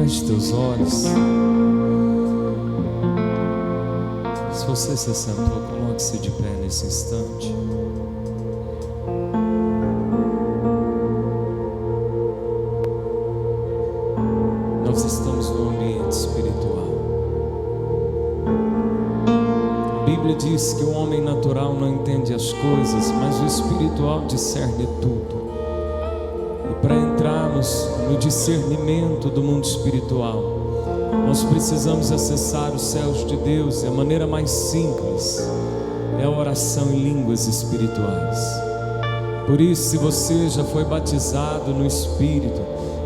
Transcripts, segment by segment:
Feche teus olhos. Se você se sentou, coloque-se de pé nesse instante. Nós estamos num ambiente espiritual. A Bíblia diz que o homem natural não entende as coisas, mas o espiritual discerne tudo. E para entrarmos no discernimento do mundo espiritual, nós precisamos acessar os céus de Deus. E a maneira mais simples é a oração em línguas espirituais. Por isso, se você já foi batizado no Espírito,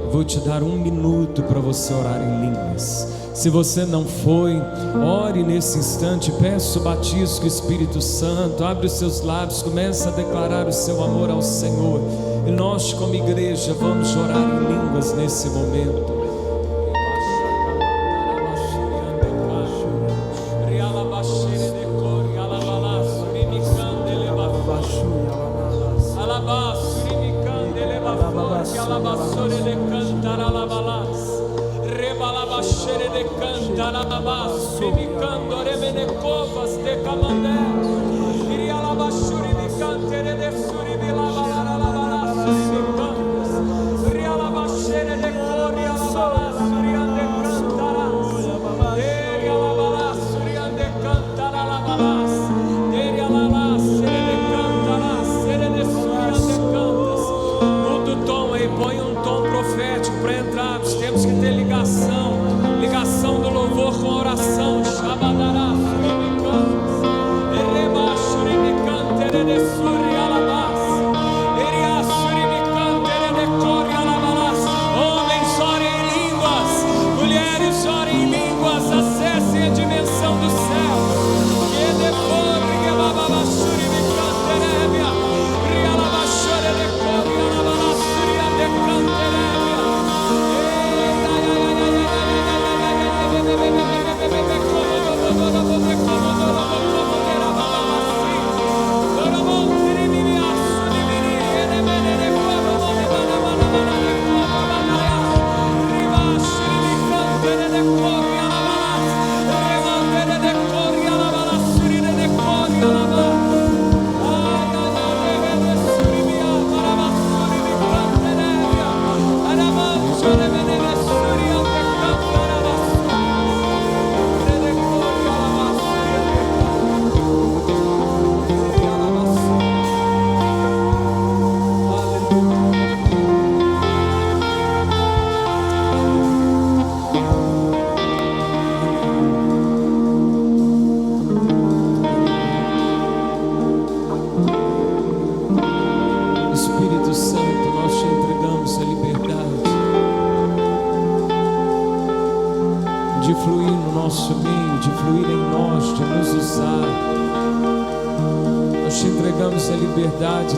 eu vou te dar 1 minuto para você orar em línguas. Se você não foi, ore nesse instante, peça o batismo do Espírito Santo, abre os seus lábios, começa a declarar o seu amor ao Senhor. E nós, como igreja, vamos orar em línguas nesse momento.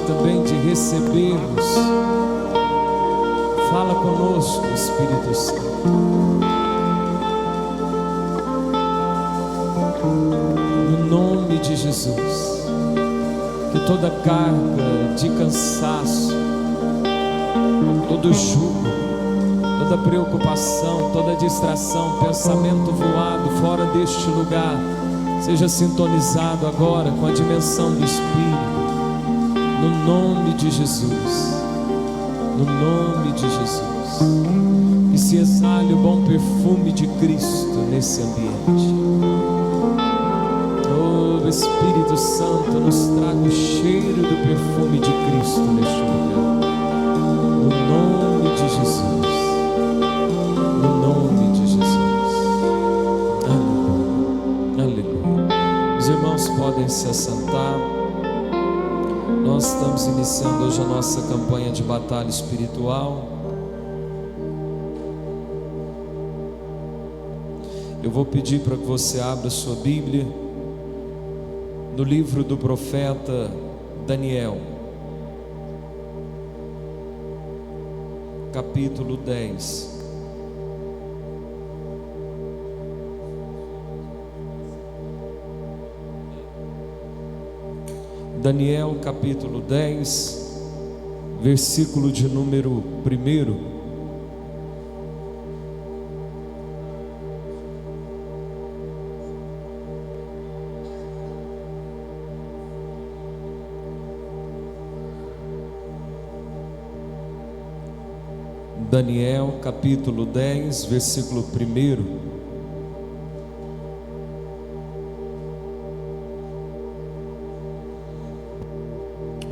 Também de recebermos. Fala conosco, Espírito Santo. No nome de Jesus, que toda carga de cansaço, todo jugo, toda preocupação, toda distração, pensamento voado fora deste lugar, seja sintonizado agora com a dimensão do Espírito. No nome de Jesus, no nome de Jesus, que se exale o bom perfume de Cristo nesse ambiente. Oh Espírito Santo, nos traga o cheiro do perfume de Cristo neste lugar. No nome de Jesus, no nome de Jesus. Aleluia, aleluia. Os irmãos podem se assentar. Nós estamos iniciando hoje a nossa campanha de batalha espiritual. Eu vou pedir para que você abra sua Bíblia no livro do profeta Daniel, capítulo 10. Daniel capítulo 10, versículo de número 1. Daniel capítulo 10, versículo 1.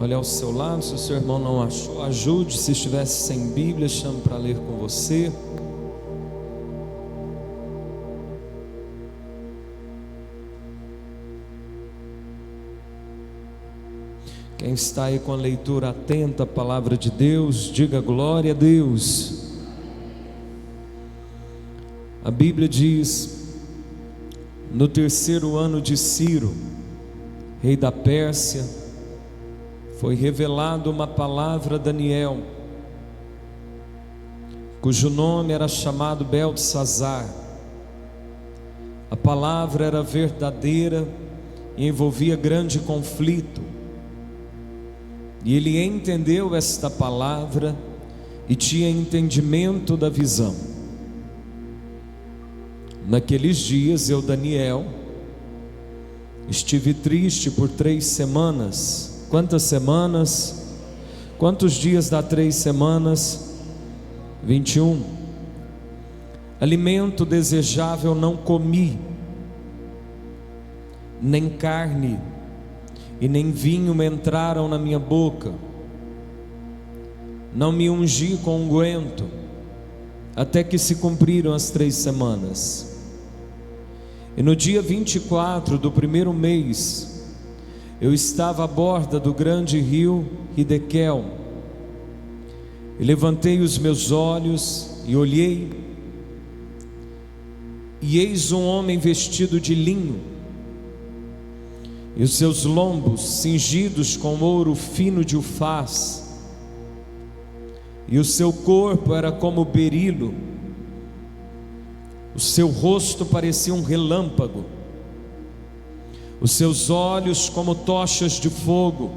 Olha ao seu lado, se o seu irmão não achou, ajude. Se estivesse sem Bíblia, chame para ler com você. Quem está aí com a leitura atenta à palavra de Deus, diga glória a Deus. A Bíblia diz: no 3º ano de Ciro, rei da Pérsia, foi revelada uma palavra a Daniel, cujo nome era chamado Beltesazar. A palavra era verdadeira e envolvia grande conflito. E ele entendeu esta palavra e tinha entendimento da visão. Naqueles dias eu, Daniel, estive triste por 3 semanas. Quantas semanas? Quantos dias dá 3 semanas? 21. Alimento desejável não comi, nem carne e nem vinho me entraram na minha boca. Não me ungi com unguento, até que se cumpriram as 3 semanas. E no dia 24 do 1º mês, eu estava à borda do grande rio Hidekel, e levantei os meus olhos e olhei, e eis um homem vestido de linho, e os seus lombos cingidos com ouro fino de Ufaz, e o seu corpo era como berilo, o seu rosto parecia um relâmpago, os seus olhos como tochas de fogo,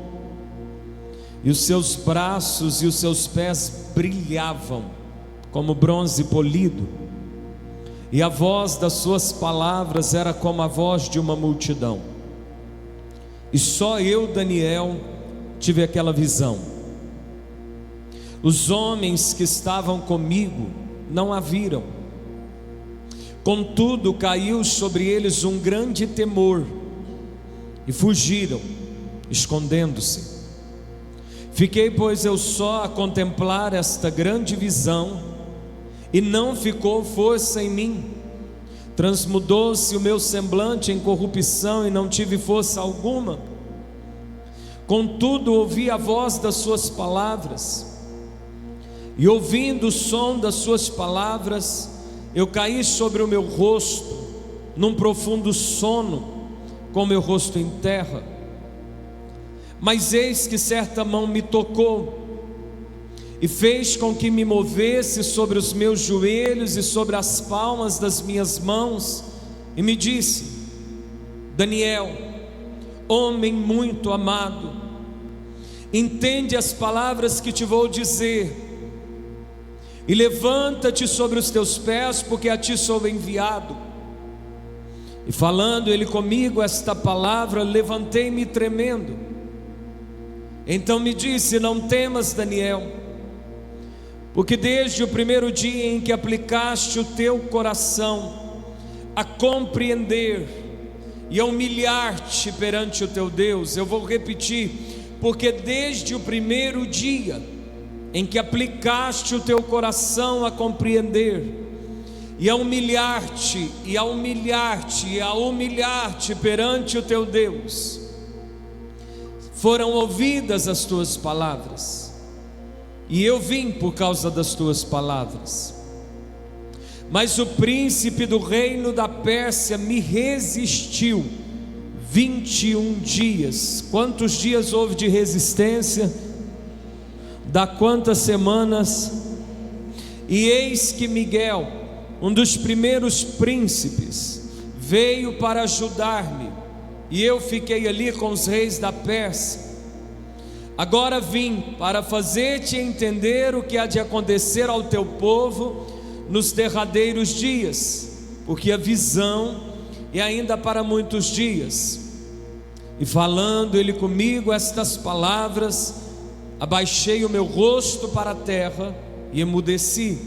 e os seus braços e os seus pés brilhavam como bronze polido, e a voz das suas palavras era como a voz de uma multidão. E só eu, Daniel, tive aquela visão. Os homens que estavam comigo não a viram. Contudo, caiu sobre eles um grande temor, e fugiram, escondendo-se. Fiquei, pois, eu só a contemplar esta grande visão, e não ficou força em mim. Transmudou-se o meu semblante em corrupção, e não tive força alguma. Contudo, ouvi a voz das suas palavras, e ouvindo o som das suas palavras, eu caí sobre o meu rosto, num profundo sono, com meu rosto em terra. Mas eis que certa mão me tocou, e fez com que me movesse sobre os meus joelhos e sobre as palmas das minhas mãos, e me disse: Daniel, homem muito amado, entende as palavras que te vou dizer, e levanta-te sobre os teus pés, porque a ti sou enviado. E falando ele comigo esta palavra, levantei-me tremendo. Então me disse: não temas, Daniel, porque desde o 1º dia em que aplicaste o teu coração a compreender e a humilhar-te perante o teu Deus, eu vou repetir, porque desde o 1º dia em que aplicaste o teu coração a compreender e a humilhar-te, e a humilhar-te, e a humilhar-te perante o teu Deus, foram ouvidas as tuas palavras, e eu vim por causa das tuas palavras. Mas o príncipe do reino da Pérsia me resistiu 21 dias. Quantos dias houve de resistência? Dá quantas semanas? E eis que Miguel, um dos primeiros príncipes, veio para ajudar-me, e eu fiquei ali com os reis da Pérsia. Agora vim para fazer-te entender o que há de acontecer ao teu povo nos derradeiros dias, porque a visão é ainda para muitos dias. E falando ele comigo estas palavras, abaixei o meu rosto para a terra e emudeci.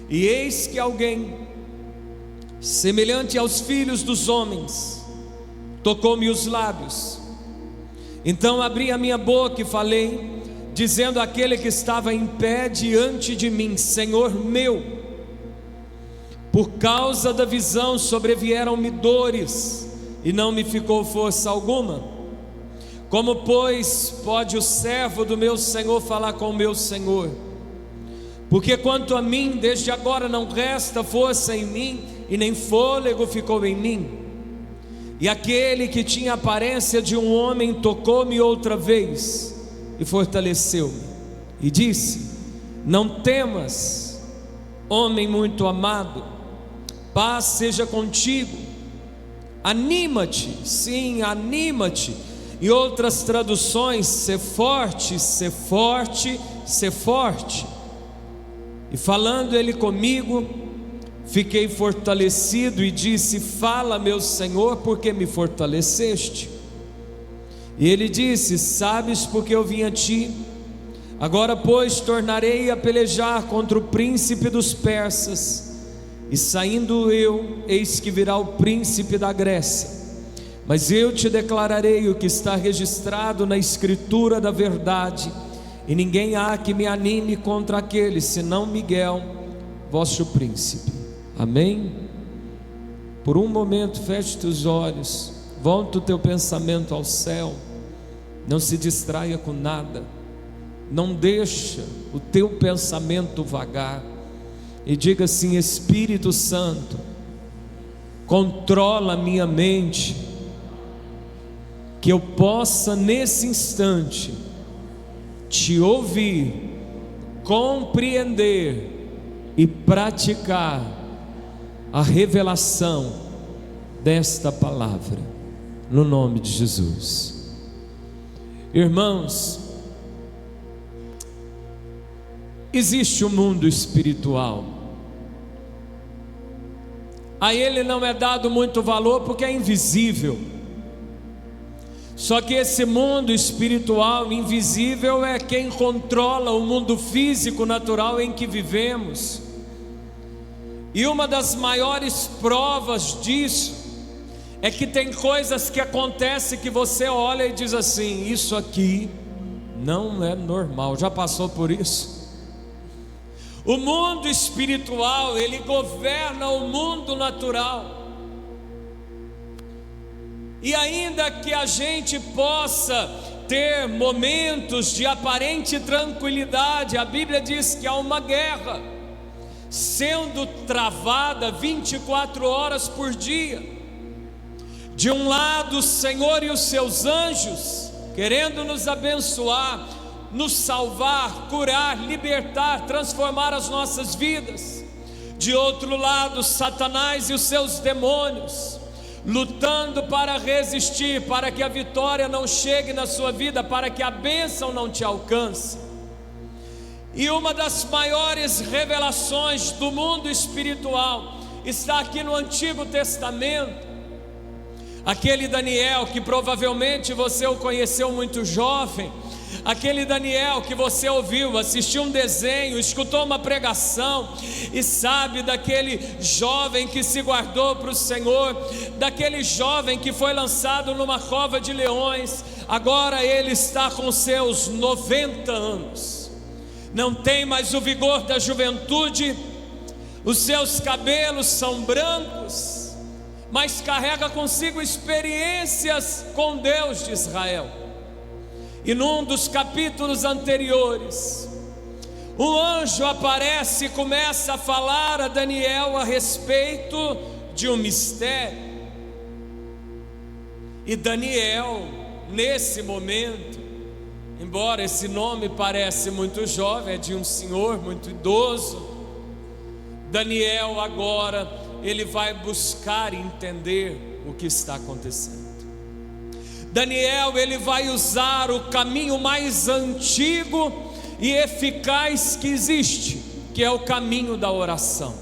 E eis que alguém, semelhante aos filhos dos homens, tocou-me os lábios. Então abri a minha boca e falei, dizendo àquele que estava em pé diante de mim: Senhor meu, por causa da visão sobrevieram-me dores, e não me ficou força alguma. Como, pois, pode o servo do meu Senhor falar com o meu Senhor? Porque quanto a mim, desde agora não resta força em mim, e nem fôlego ficou em mim. E aquele que tinha a aparência de um homem tocou-me outra vez e fortaleceu-me, e disse: não temas, homem muito amado, paz seja contigo. Anima-te, sim, anima-te. Em outras traduções, ser forte, ser forte, ser forte. E falando ele comigo, fiquei fortalecido e disse: fala, meu Senhor, porque me fortaleceste. E ele disse: sabes porque eu vim a ti? Agora, pois, tornarei a pelejar contra o príncipe dos persas. E saindo eu, eis que virá o príncipe da Grécia. Mas eu te declararei o que está registrado na escritura da verdade, e ninguém há que me anime contra aquele, senão Miguel, vosso príncipe. Amém? Por um momento feche teus olhos, volta o teu pensamento ao céu, não se distraia com nada, não deixa o teu pensamento vagar, e diga assim: Espírito Santo, controla a minha mente, que eu possa nesse instante te ouvir, compreender e praticar a revelação desta palavra, no nome de Jesus. Irmãos, existe um mundo espiritual, a ele não é dado muito valor porque é invisível. Só que esse mundo espiritual invisível é quem controla o mundo físico natural em que vivemos. E uma das maiores provas disso é que tem coisas que acontecem que você olha e diz assim: isso aqui não é normal. Já passou por isso? O mundo espiritual, ele governa o mundo natural. E ainda que a gente possa ter momentos de aparente tranquilidade, a Bíblia diz que há uma guerra sendo travada 24 horas por dia. De um lado o Senhor e os seus anjos querendo nos abençoar, nos salvar, curar, libertar, transformar as nossas vidas. De outro lado, Satanás e os seus demônios lutando para resistir, para que a vitória não chegue na sua vida, para que a bênção não te alcance. E uma das maiores revelações do mundo espiritual está aqui no Antigo Testamento. Aquele Daniel que provavelmente você o conheceu muito jovem, aquele Daniel que você ouviu, assistiu um desenho, escutou uma pregação e sabe daquele jovem que se guardou para o Senhor, daquele jovem que foi lançado numa cova de leões. Agora ele está com seus 90 anos, não tem mais o vigor da juventude, os seus cabelos são brancos, mas carrega consigo experiências com Deus de Israel. E num dos capítulos anteriores, um anjo aparece e começa a falar a Daniel a respeito de um mistério. E Daniel, nesse momento, embora esse nome pareça muito jovem, é de um senhor muito idoso, Daniel agora ele vai buscar entender o que está acontecendo. Daniel, ele vai usar o caminho mais antigo e eficaz que existe, que é o caminho da oração.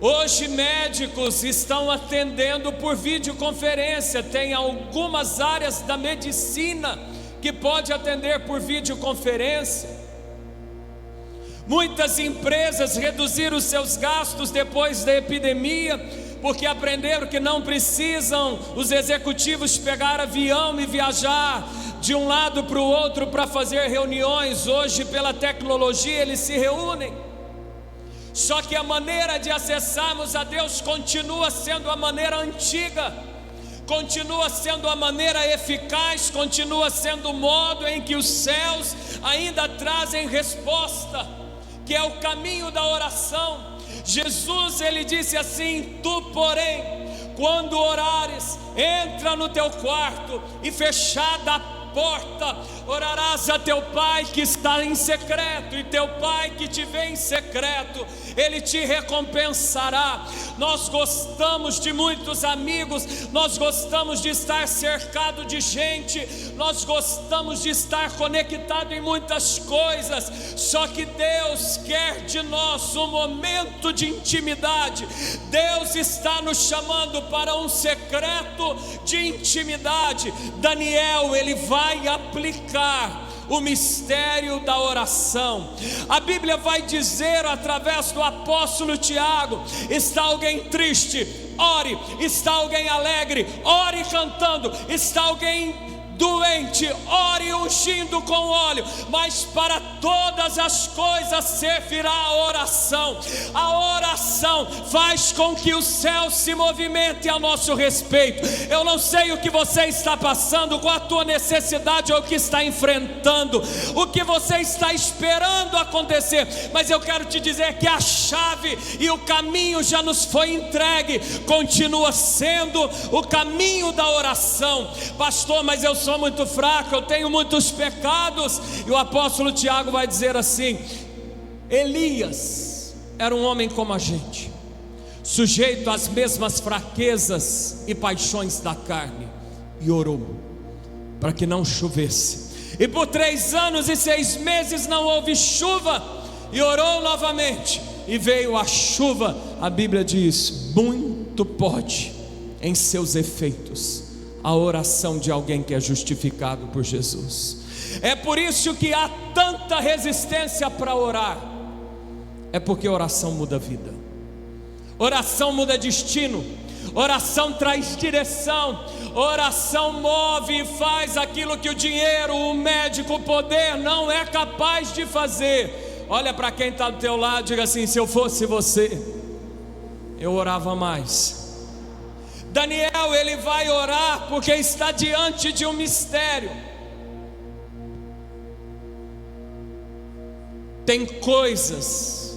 Hoje médicos estão atendendo por videoconferência, tem algumas áreas da medicina que pode atender por videoconferência. Muitas empresas reduziram os seus gastos depois da epidemia, porque aprenderam que não precisam os executivos pegar avião e viajar de um lado para o outro para fazer reuniões. Hoje, pela tecnologia, eles se reúnem. Só que a maneira de acessarmos a Deus continua sendo a maneira antiga, continua sendo a maneira eficaz, continua sendo o modo em que os céus ainda trazem resposta, que é o caminho da oração. Jesus, ele disse assim: tu, porém, quando orares, entra no teu quarto e fechada a porta, orarás a teu pai que está em secreto, e teu pai que te vê em secreto, ele te recompensará. Nós gostamos de muitos amigos, nós gostamos de estar cercado de gente, nós gostamos de estar conectado em muitas coisas, só que Deus quer de nós um momento de intimidade. Deus está nos chamando para um secreto de intimidade. Daniel, ele vai aplicar o mistério da oração. A Bíblia vai dizer através do apóstolo Tiago: está alguém triste? Ore. Está alguém alegre? Ore cantando. Está alguém doente? Ore ungindo com óleo. Mas para todas as coisas servirá a oração. A oração faz com que o céu se movimente a nosso respeito. Eu não sei o que você está passando, qual a tua necessidade ou o que está enfrentando, o que você está esperando acontecer, mas eu quero te dizer que a chave e o caminho já nos foi entregue. Continua sendo o caminho da oração. Pastor, mas eu sou muito fraco, eu tenho muitos pecados. E o apóstolo Tiago vai dizer assim: Elias era um homem como a gente, sujeito às mesmas fraquezas e paixões da carne, e orou para que não chovesse, e por 3 anos e 6 meses não houve chuva, e orou novamente, e veio a chuva. A Bíblia diz: muito pode em seus efeitos a oração de alguém que é justificado por Jesus. É por isso que há tanta resistência para orar, é porque oração muda vida, oração muda destino, oração traz direção, oração move e faz aquilo que o dinheiro, o médico, o poder não é capaz de fazer. Olha para quem está do teu lado, diga assim: se eu fosse você, eu orava mais. Daniel, ele vai orar porque está diante de um mistério. Tem coisas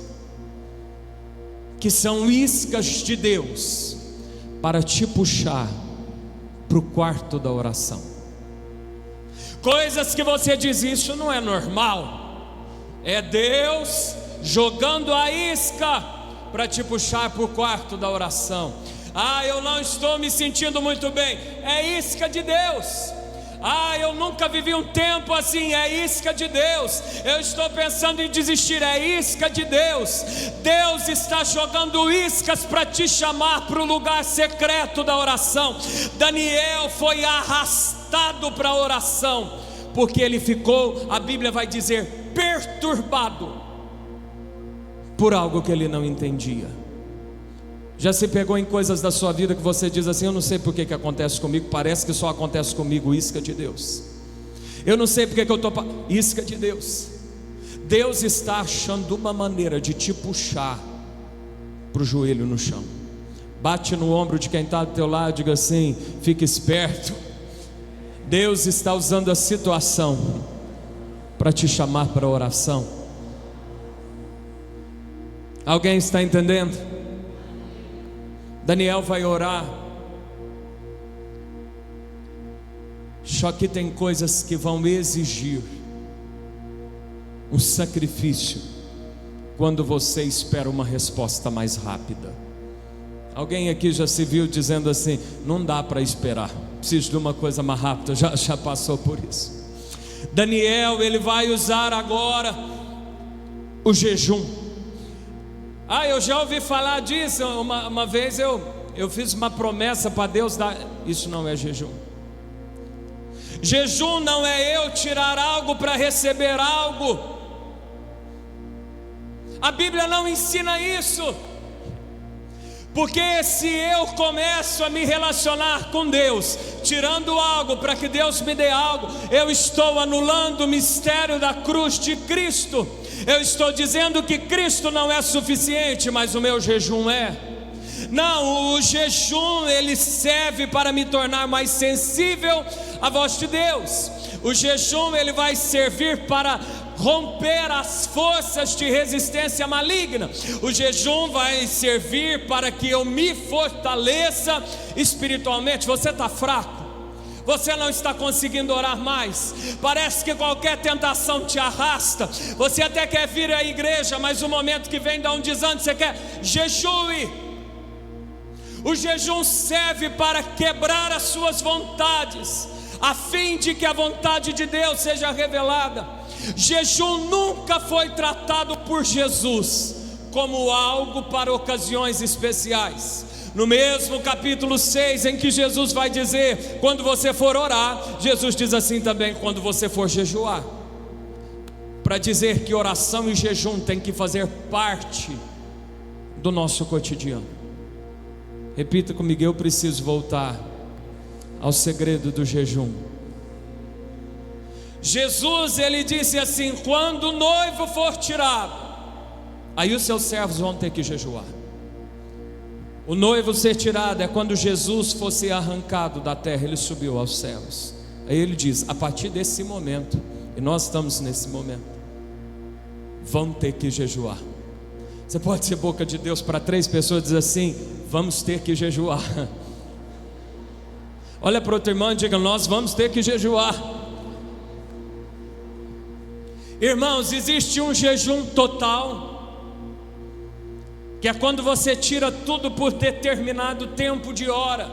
que são iscas de Deus para te puxar para o quarto da oração. Coisas que você diz: isso não é normal. É Deus jogando a isca para te puxar para o quarto da oração. Ah, eu não estou me sentindo muito bem. É isca de Deus. Ah, eu nunca vivi um tempo assim. É isca de Deus. Eu estou pensando em desistir. É isca de Deus. Deus está jogando iscas para te chamar para o lugar secreto da oração. Daniel foi arrastado para a oração, porque ele ficou, a Bíblia vai dizer, perturbado por algo que ele não entendia. Já se pegou em coisas da sua vida que você diz assim: eu não sei porque que acontece comigo, parece que só acontece comigo. Isca de Deus. Eu não sei porque que eu estou... Isca de Deus. Deus está achando uma maneira de te puxar para o joelho no chão. Bate no ombro de quem está do teu lado, diga assim: fique esperto. Deus está usando a situação para te chamar para a oração. Alguém está entendendo? Daniel vai orar, só que tem coisas que vão exigir um sacrifício quando você espera uma resposta mais rápida. Alguém aqui já se viu dizendo assim: não dá para esperar, preciso de uma coisa mais rápida. Já passou por isso. Daniel, ele vai usar agora o jejum. Ah, eu já ouvi falar disso. Uma vez eu fiz uma promessa para Deus dar. Isso não é jejum. Jejum não é eu tirar algo para receber algo. A Bíblia não ensina isso. Porque se eu começo a me relacionar com Deus, tirando algo para que Deus me dê algo, eu estou anulando o mistério da cruz de Cristo. Eu estou dizendo que Cristo não é suficiente, mas o meu jejum é. Não, o jejum ele serve para me tornar mais sensível à voz de Deus. O jejum ele vai servir para romper as forças de resistência maligna. O jejum vai servir para que eu me fortaleça espiritualmente. Você está fraco, você não está conseguindo orar mais, parece que qualquer tentação te arrasta. Você até quer vir à igreja, mas o momento que vem dá um desânimo, você quer jejue. O jejum serve para quebrar as suas vontades, a fim de que a vontade de Deus seja revelada. Jejum nunca foi tratado por Jesus como algo para ocasiões especiais. No mesmo capítulo 6, em que Jesus vai dizer, quando você for orar, Jesus diz assim também, quando você for jejuar, para dizer que oração e jejum tem que fazer parte do nosso cotidiano. Repita comigo: eu preciso voltar ao segredo do jejum. Jesus ele disse assim: quando o noivo for tirado, aí os seus servos vão ter que jejuar. O noivo ser tirado é quando Jesus fosse arrancado da terra, ele subiu aos céus. Aí ele diz: a partir desse momento, e nós estamos nesse momento, vão ter que jejuar. Você pode ser boca de Deus para 3 pessoas e dizer assim: vamos ter que jejuar. Olha para o outro irmão e diga: nós vamos ter que jejuar. Irmãos, existe um jejum total, que é quando você tira tudo por determinado tempo de hora.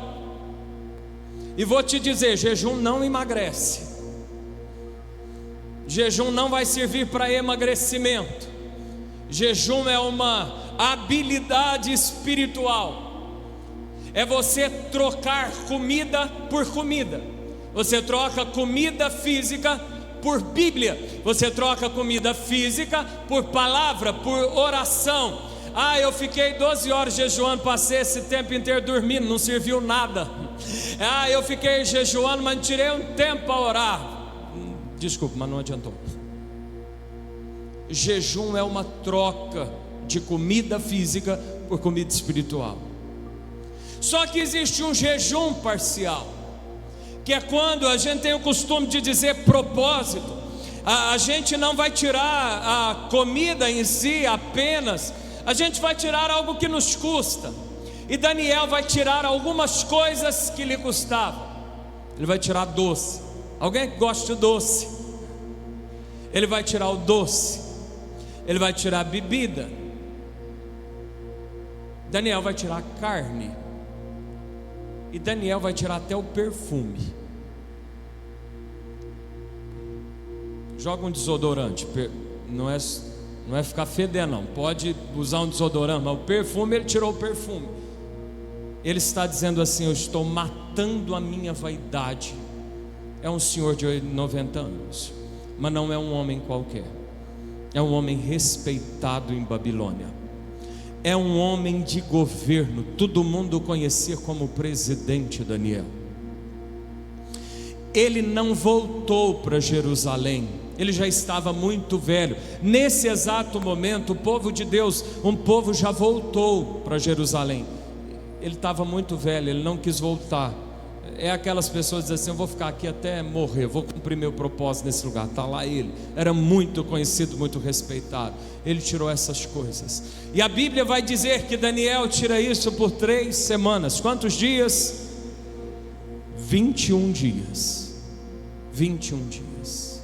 E vou te dizer, jejum não emagrece. Jejum não vai servir para emagrecimento. Jejum é uma habilidade espiritual. É você trocar comida por comida. Você troca comida física por Bíblia. Você troca comida física por palavra, por oração. Eu fiquei 12 horas jejuando, passei esse tempo inteiro dormindo, não serviu nada. Eu fiquei jejuando, mas tirei um tempo para orar. Desculpa, mas não adiantou. Jejum é uma troca de comida física por comida espiritual. Só que existe um jejum parcial, que é quando a gente tem o costume de dizer propósito. A gente não vai tirar a comida em si apenas, a gente vai tirar algo que nos custa. E Daniel vai tirar algumas coisas que lhe custavam. Ele vai tirar doce. Alguém que gosta de doce? Ele vai tirar o doce. Ele vai tirar a bebida. Daniel vai tirar a carne. E Daniel vai tirar até o perfume. Joga um desodorante. Não é ficar fedendo, não. Pode usar um desodorante, mas o perfume, ele tirou o perfume. Ele está dizendo assim: eu estou matando a minha vaidade. É um senhor de 90 anos, mas não é um homem qualquer. É um homem respeitado em Babilônia. É um homem de governo. Todo mundo o conhecia como presidente Daniel. Ele não voltou para Jerusalém. Ele já estava muito velho. Nesse exato momento, o povo de Deus, um povo já voltou para Jerusalém. Ele estava muito velho, ele não quis voltar. É aquelas pessoas que dizem assim: eu vou ficar aqui até morrer, vou cumprir meu propósito nesse lugar. Está lá ele, era muito conhecido, muito respeitado. Ele tirou essas coisas. E a Bíblia vai dizer que Daniel tira isso por 3 semanas. Quantos dias? 21 dias. 21 dias.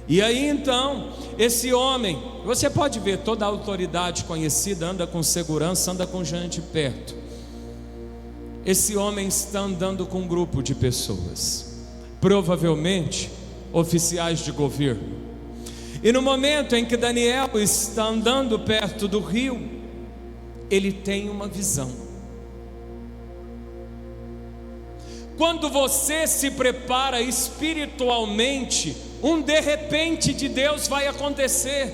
E aí então, esse homem, você pode ver, toda a autoridade conhecida anda com segurança, anda com gente perto. Esse homem está andando com um grupo de pessoas, provavelmente oficiais de governo. E no momento em que Daniel está andando perto do rio, ele tem uma visão. Quando você se prepara espiritualmente, um de repente de Deus vai acontecer.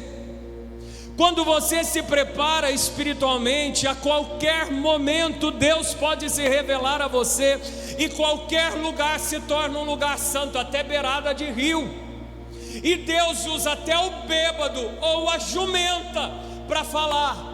Quando você se prepara espiritualmente, a qualquer momento Deus pode se revelar a você, e qualquer lugar se torna um lugar santo, até beirada de rio. E Deus usa até o bêbado ou a jumenta para falar.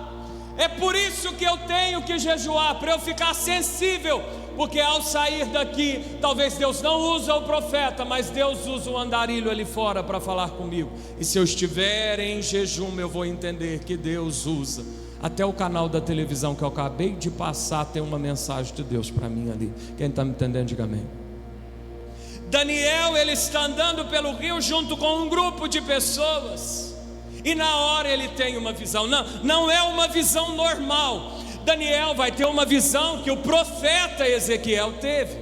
É por isso que eu tenho que jejuar, para eu ficar sensível, porque ao sair daqui, talvez Deus não use o profeta, mas Deus usa o andarilho ali fora para falar comigo. E se eu estiver em jejum, eu vou entender que Deus usa até o canal da televisão que eu acabei de passar, tem uma mensagem de Deus para mim ali. Quem está me entendendo, diga amém. Daniel, ele está andando pelo rio junto com um grupo de pessoas, e na hora ele tem uma visão. Não é uma visão normal. Daniel vai ter uma visão que o profeta Ezequiel teve,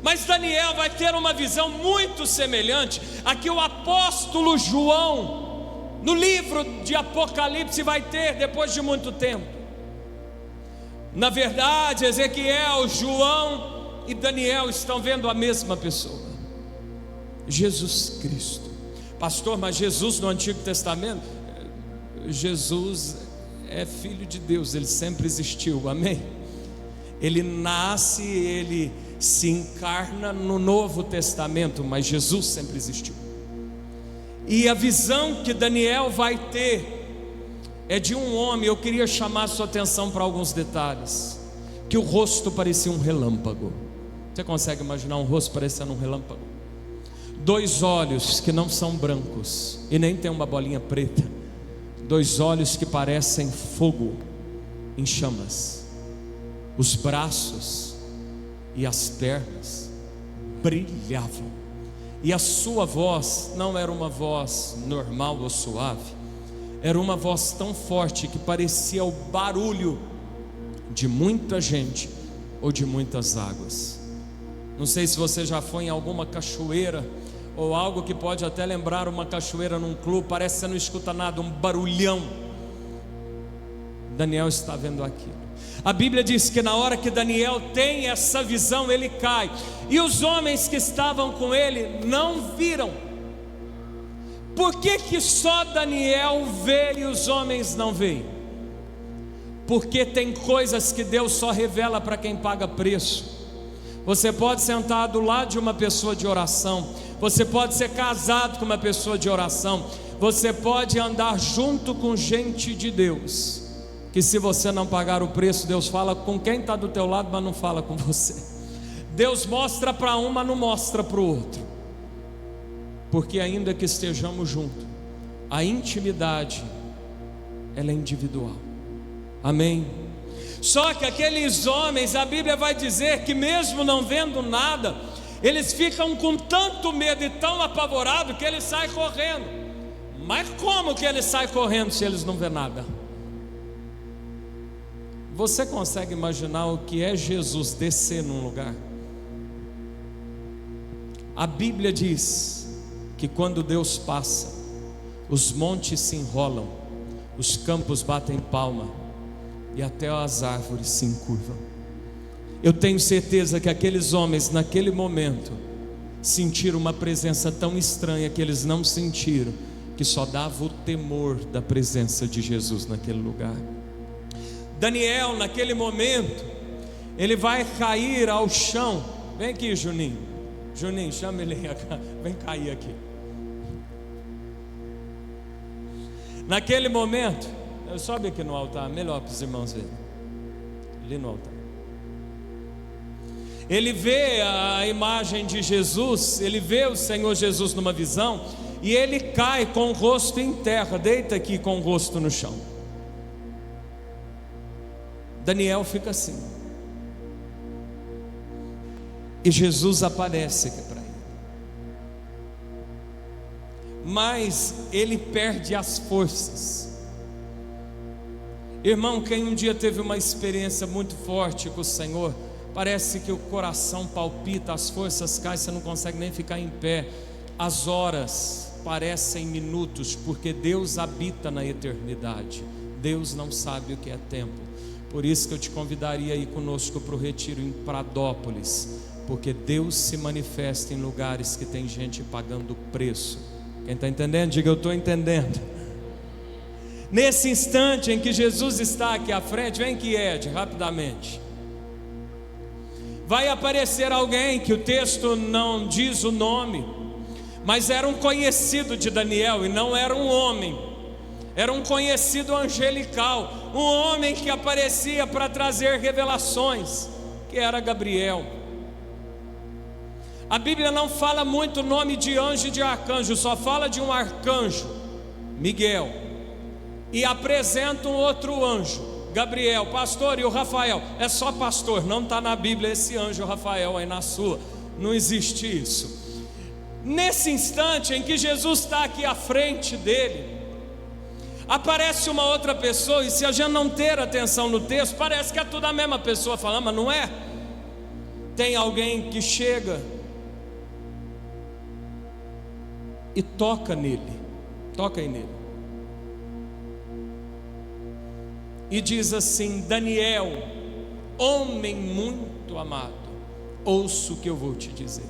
mas Daniel vai ter uma visão muito semelhante a que o apóstolo João, no livro de Apocalipse, vai ter depois de muito tempo. Na verdade, Ezequiel, João e Daniel estão vendo a mesma pessoa, Jesus Cristo. Pastor, mas Jesus no Antigo Testamento, Jesus é filho de Deus, ele sempre existiu, amém? Ele nasce, ele se encarna no Novo Testamento, mas Jesus sempre existiu. E a visão que Daniel vai ter é de um homem. Eu queria chamar a sua atenção para alguns detalhes. Que o rosto parecia um relâmpago. Você consegue imaginar um rosto parecendo um relâmpago? 2 olhos que não são brancos e nem tem uma bolinha preta. 2 olhos que parecem fogo em chamas. Os braços e as pernas brilhavam. E a sua voz não era uma voz normal ou suave, era uma voz tão forte que parecia o barulho de muita gente ou de muitas águas. Não sei se você já foi em alguma cachoeira, ou algo que pode até lembrar uma cachoeira num clube, parece que você não escuta nada, um barulhão. Daniel está vendo aquilo. A Bíblia diz que na hora que Daniel tem essa visão, ele cai, e os homens que estavam com ele não viram. Por que só Daniel vê e os homens não veem? Porque tem coisas que Deus só revela para quem paga preço. Você pode sentar do lado de uma pessoa de oração, você pode ser casado com uma pessoa de oração, você pode andar junto com gente de Deus, que se você não pagar o preço, Deus fala com quem está do teu lado, mas não fala com você. Deus mostra para um, mas não mostra para o outro. Porque ainda que estejamos juntos, a intimidade, ela é individual. Amém? Só que aqueles homens, a Bíblia vai dizer que mesmo não vendo nada, eles ficam com tanto medo e tão apavorados que eles saem correndo. Mas como que eles saem correndo se eles não vêem nada? Você consegue imaginar o que é Jesus descer num lugar? A Bíblia diz que quando Deus passa, os montes se enrolam, os campos batem palma e até as árvores se encurvam. Eu tenho certeza que aqueles homens naquele momento sentiram uma presença tão estranha que eles não sentiram, que só dava o temor da presença de Jesus naquele lugar. Daniel, naquele momento, ele vai cair ao chão. Vem aqui, Juninho. Juninho, chama ele aqui. Vem cair aqui. Naquele momento, sobe aqui no altar, melhor para os irmãos verem. Ali no altar. Ele vê a imagem de Jesus, ele vê o Senhor Jesus numa visão, e ele cai com o rosto em terra, deita aqui com o rosto no chão. Daniel fica assim, e Jesus aparece aqui para ele, mas ele perde as forças. Irmão, quem um dia teve uma experiência muito forte com o Senhor, parece que o coração palpita, as forças caem, você não consegue nem ficar em pé, as horas parecem minutos, porque Deus habita na eternidade. Deus não sabe o que é tempo. Por isso que eu te convidaria a ir conosco para o retiro em Pradópolis, porque Deus se manifesta em lugares que tem gente pagando preço. Quem está entendendo? Diga, eu estou entendendo. Nesse instante em que Jesus está aqui à frente, vem aqui, Ed, rapidamente. Vai aparecer alguém que o texto não diz o nome, mas era um conhecido de Daniel, e não era um homem, era um conhecido angelical, um homem que aparecia para trazer revelações, que era Gabriel. A Bíblia não fala muito o nome de anjo e de arcanjo, só fala de um arcanjo, Miguel, e apresenta um outro anjo, Gabriel. Pastor, e o Rafael? É só pastor, não está na Bíblia esse anjo Rafael aí na sua, não existe isso. Nesse instante em que Jesus está aqui à frente dele, aparece uma outra pessoa, e se a gente não ter atenção no texto, parece que é tudo a mesma pessoa falando, mas não é. Tem alguém que chega e toca nele, toca nele, e diz assim: Daniel, homem muito amado, ouça o que eu vou te dizer.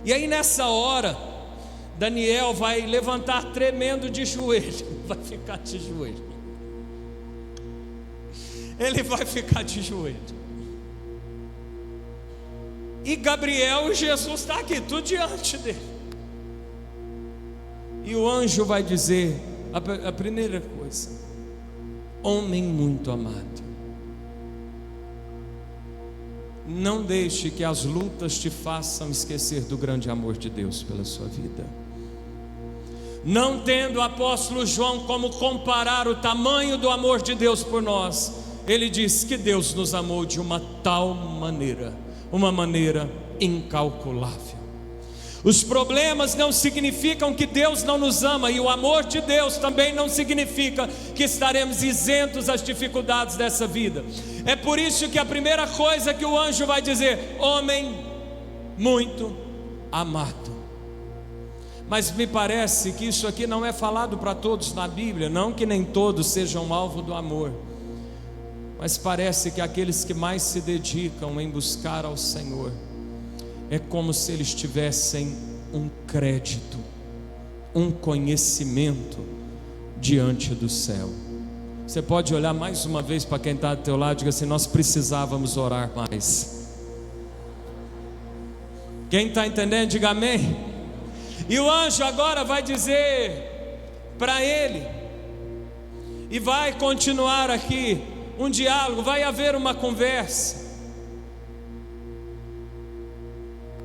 E aí nessa hora, Daniel vai levantar tremendo de joelho, vai ficar de joelho, ele vai ficar de joelho. E Gabriel e Jesus está aqui, tudo diante dele. E o anjo vai dizer a primeira coisa: homem muito amado, não deixe que as lutas te façam esquecer do grande amor de Deus pela sua vida. Não tendo o apóstolo João como comparar o tamanho do amor de Deus por nós, ele diz que Deus nos amou de uma tal maneira, uma maneira incalculável. Os problemas não significam que Deus não nos ama, e o amor de Deus também não significa que estaremos isentos às dificuldades dessa vida. É por isso que a primeira coisa que o anjo vai dizer: homem muito amado. Mas me parece que isso aqui não é falado para todos na Bíblia, não que nem todos sejam alvo do amor, mas parece que aqueles que mais se dedicam em buscar ao Senhor, é como se eles tivessem um crédito, um conhecimento diante do céu. Você pode olhar mais uma vez para quem está do teu lado e diga assim: nós precisávamos orar mais. Quem está entendendo, diga amém. E o anjo agora vai dizer para ele, e vai continuar aqui um diálogo, vai haver uma conversa,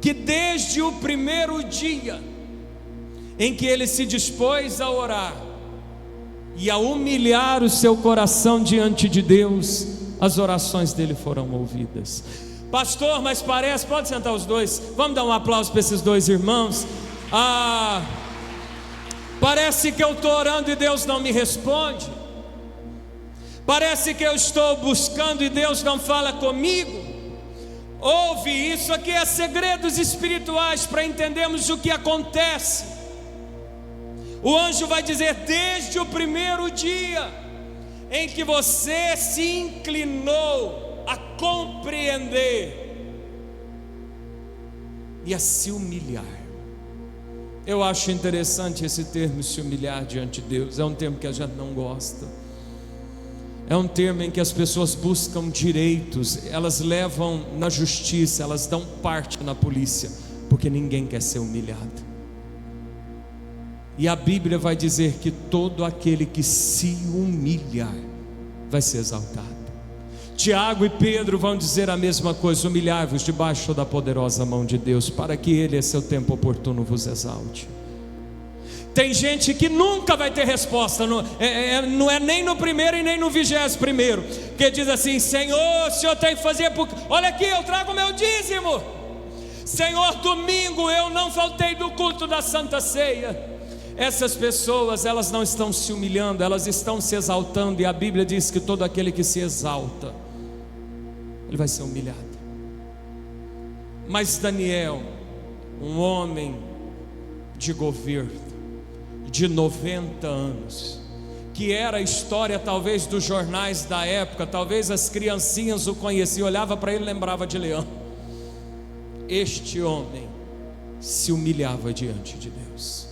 que desde o primeiro dia em que ele se dispôs a orar e a humilhar o seu coração diante de Deus, as orações dele foram ouvidas. Pastor, mas parece, pode sentar os dois, vamos dar um aplauso para esses dois irmãos. Parece que eu estou orando e Deus não me responde, parece que eu estou buscando e Deus não fala comigo. Ouve, isso aqui é segredos espirituais para entendermos o que acontece. O anjo vai dizer: desde o primeiro dia em que você se inclinou a compreender e a se humilhar. Eu acho interessante esse termo, se humilhar diante de Deus. É um termo que a gente não gosta, é um termo em que as pessoas buscam direitos, elas levam na justiça, elas dão parte na polícia, porque ninguém quer ser humilhado. E a Bíblia vai dizer que todo aquele que se humilhar vai ser exaltado. Tiago e Pedro vão dizer a mesma coisa: humilhai-vos debaixo da poderosa mão de Deus, para que Ele, a seu tempo oportuno, vos exalte. Tem gente que nunca vai ter resposta, não é nem no primeiro e nem no 21º, que diz assim: Senhor, o Senhor tem que fazer, porque olha aqui, eu trago o meu dízimo. Senhor, domingo eu não faltei do culto da Santa Ceia. Essas pessoas, elas não estão se humilhando, elas estão se exaltando, e a Bíblia diz que todo aquele que se exalta, ele vai ser humilhado. Mas Daniel, um homem de governo, de 90 anos, que era a história talvez dos jornais da época, talvez as criancinhas o conheciam, olhava para ele e lembrava de Leão. Este homem se humilhava diante de Deus.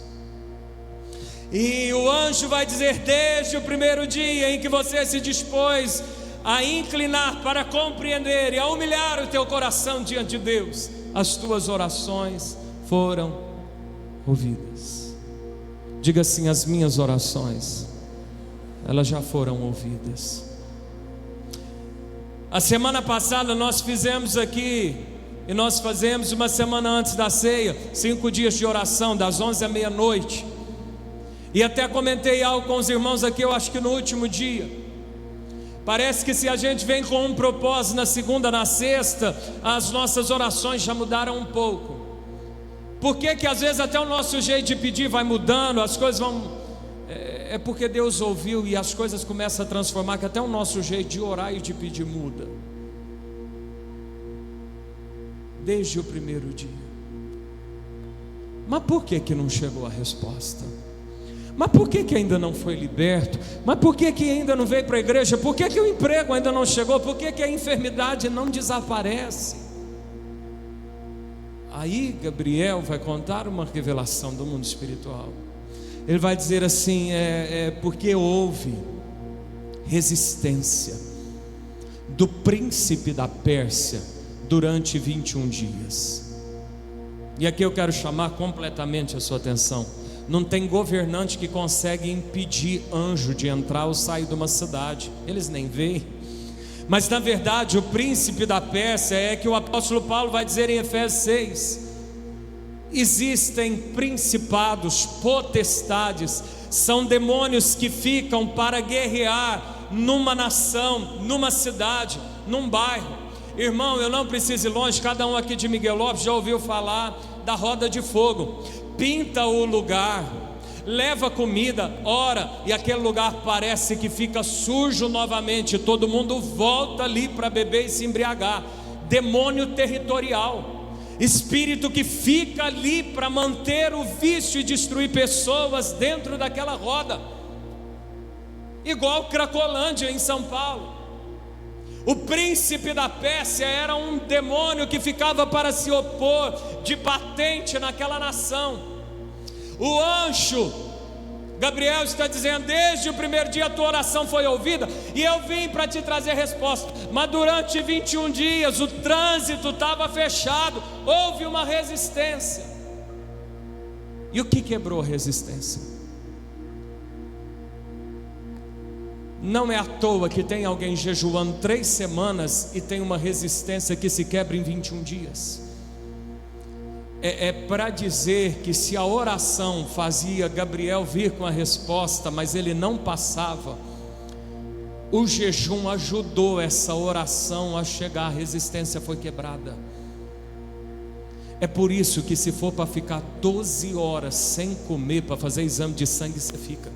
E o anjo vai dizer: desde o primeiro dia em que você se dispôs a inclinar para compreender e a humilhar o teu coração diante de Deus, as tuas orações foram ouvidas. Diga assim: as minhas orações, elas já foram ouvidas. A semana passada nós fizemos aqui, e nós fazemos uma semana antes da ceia, 5 dias de oração, das 11 à meia-noite. E até comentei algo com os irmãos aqui, eu acho que no último dia. Parece que se a gente vem com um propósito na segunda, na sexta, as nossas orações já mudaram um pouco. Por que às vezes até o nosso jeito de pedir vai mudando, as coisas vão... É porque Deus ouviu e as coisas começam a transformar, que até o nosso jeito de orar e de pedir muda. Desde o primeiro dia. Mas por que não chegou a resposta? Mas por que ainda não foi liberto? Mas por que ainda não veio para a igreja? Por que o emprego ainda não chegou? Por que a enfermidade não desaparece? Aí Gabriel vai contar uma revelação do mundo espiritual. Ele vai dizer assim: porque houve resistência do príncipe da Pérsia durante 21 dias. E aqui eu quero chamar completamente a sua atenção. Não tem governante que consegue impedir anjo de entrar ou sair de uma cidade. Eles nem veem. Mas na verdade o príncipe da Pérsia é que o apóstolo Paulo vai dizer em Efésios 6. Existem principados, potestades, são demônios que ficam para guerrear numa nação, numa cidade, num bairro. Irmão, eu não preciso ir longe, cada um aqui de Miguel Lopes já ouviu falar da roda de fogo. Pinta o lugar, leva comida, ora, e aquele lugar parece que fica sujo novamente. Todo mundo volta ali para beber e se embriagar. Demônio territorial, espírito que fica ali para manter o vício e destruir pessoas dentro daquela roda, igual Cracolândia em São Paulo. O príncipe da Pérsia era um demônio que ficava para se opor de patente naquela nação. O anjo Gabriel está dizendo: desde o primeiro dia a tua oração foi ouvida, e eu vim para te trazer resposta. Mas durante 21 dias o trânsito estava fechado, houve uma resistência. E o que quebrou a resistência? Não é à toa que tem alguém jejuando 3 semanas e tem uma resistência que se quebra em 21 dias. É para dizer que se a oração fazia Gabriel vir com a resposta, mas ele não passava, o jejum ajudou essa oração a chegar, a resistência foi quebrada. É por isso que se for para ficar 12 horas sem comer, para fazer exame de sangue, você fica.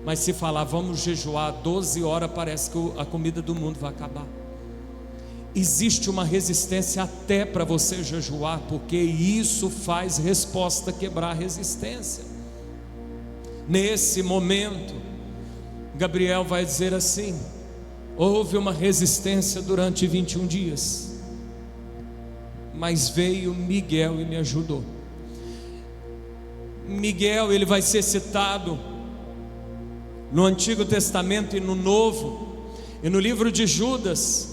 Mas se falar vamos jejuar 12 horas, parece que a comida do mundo vai acabar. Existe uma resistência até para você jejuar, porque isso faz resposta quebrar a resistência. Nesse momento, Gabriel vai dizer assim: houve uma resistência durante 21 dias, mas veio Miguel e me ajudou. Miguel, ele vai ser citado no Antigo Testamento e no Novo, e no livro de Judas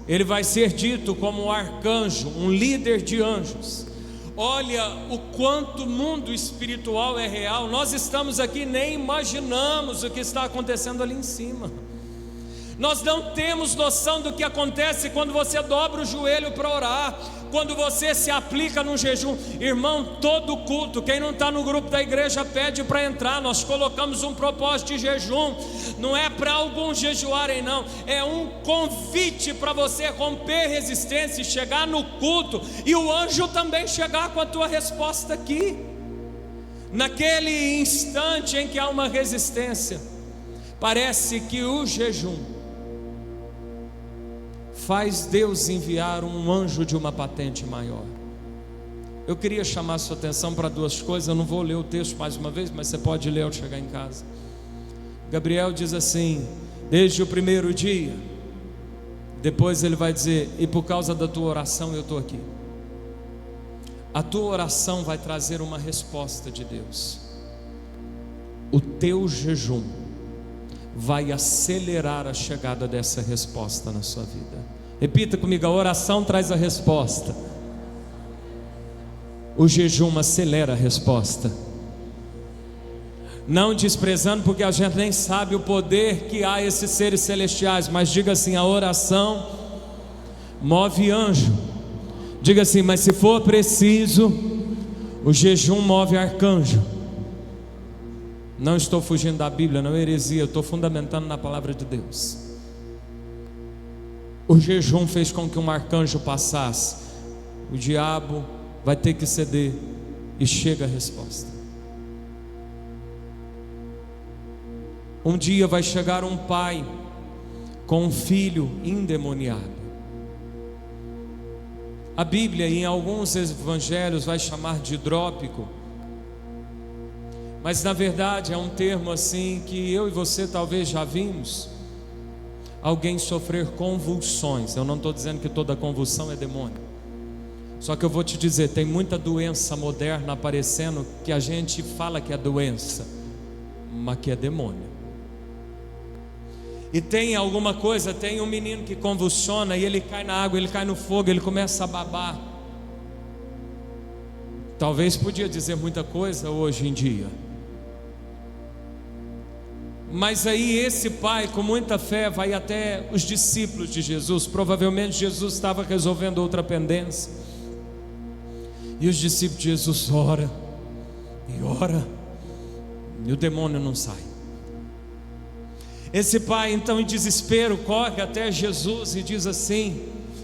ele vai ser dito como um arcanjo, um líder de anjos. Olha o quanto o mundo espiritual é real. Nós estamos aqui, nem imaginamos o que está acontecendo ali em cima. Nós não temos noção do que acontece quando você dobra o joelho para orar, quando você se aplica no jejum. Irmão, todo culto, quem não está no grupo da igreja pede para entrar. Nós colocamos um propósito de jejum, não é para alguns jejuarem não, é um convite para você romper resistência e chegar no culto, e o anjo também chegar com a tua resposta aqui. Naquele instante em que há uma resistência, parece que o jejum faz Deus enviar um anjo de uma patente maior. Eu queria chamar a sua atenção para 2 coisas. Eu não vou ler o texto mais uma vez, mas você pode ler ao chegar em casa. Gabriel diz assim: desde o primeiro dia. Depois ele vai dizer: e por causa da tua oração eu estou aqui. A tua oração vai trazer uma resposta de Deus. o teu jejum vai acelerar a chegada dessa resposta na sua vida. Repita comigo: a oração traz a resposta, o jejum acelera a resposta. Não desprezando, porque a gente nem sabe o poder que há esses seres celestiais, mas diga assim: a oração move anjo. Diga assim: mas se for preciso, o jejum move arcanjo. Não estou fugindo da Bíblia, não é heresia, eu estou fundamentando na palavra de Deus. O jejum fez com que um arcanjo passasse. O diabo vai ter que ceder, e chega a resposta. Um dia vai chegar um pai com um filho endemoniado. A Bíblia, em alguns evangelhos, vai chamar de hidrópico, mas na verdade é um termo assim que eu e você talvez já vimos alguém sofrer convulsões. Eu não estou dizendo que toda convulsão é demônio, só que eu vou te dizer, tem muita doença moderna aparecendo que a gente fala que é doença, mas que é demônio. E tem alguma coisa, tem um menino que convulsiona e ele cai na água, ele cai no fogo, ele começa a babar. Talvez podia dizer muita coisa hoje em dia, mas aí esse pai com muita fé vai até os discípulos de Jesus. Provavelmente Jesus estava resolvendo outra pendência, e os discípulos de Jesus ora e ora, e o demônio não sai. Esse pai então, em desespero, corre até Jesus e diz assim: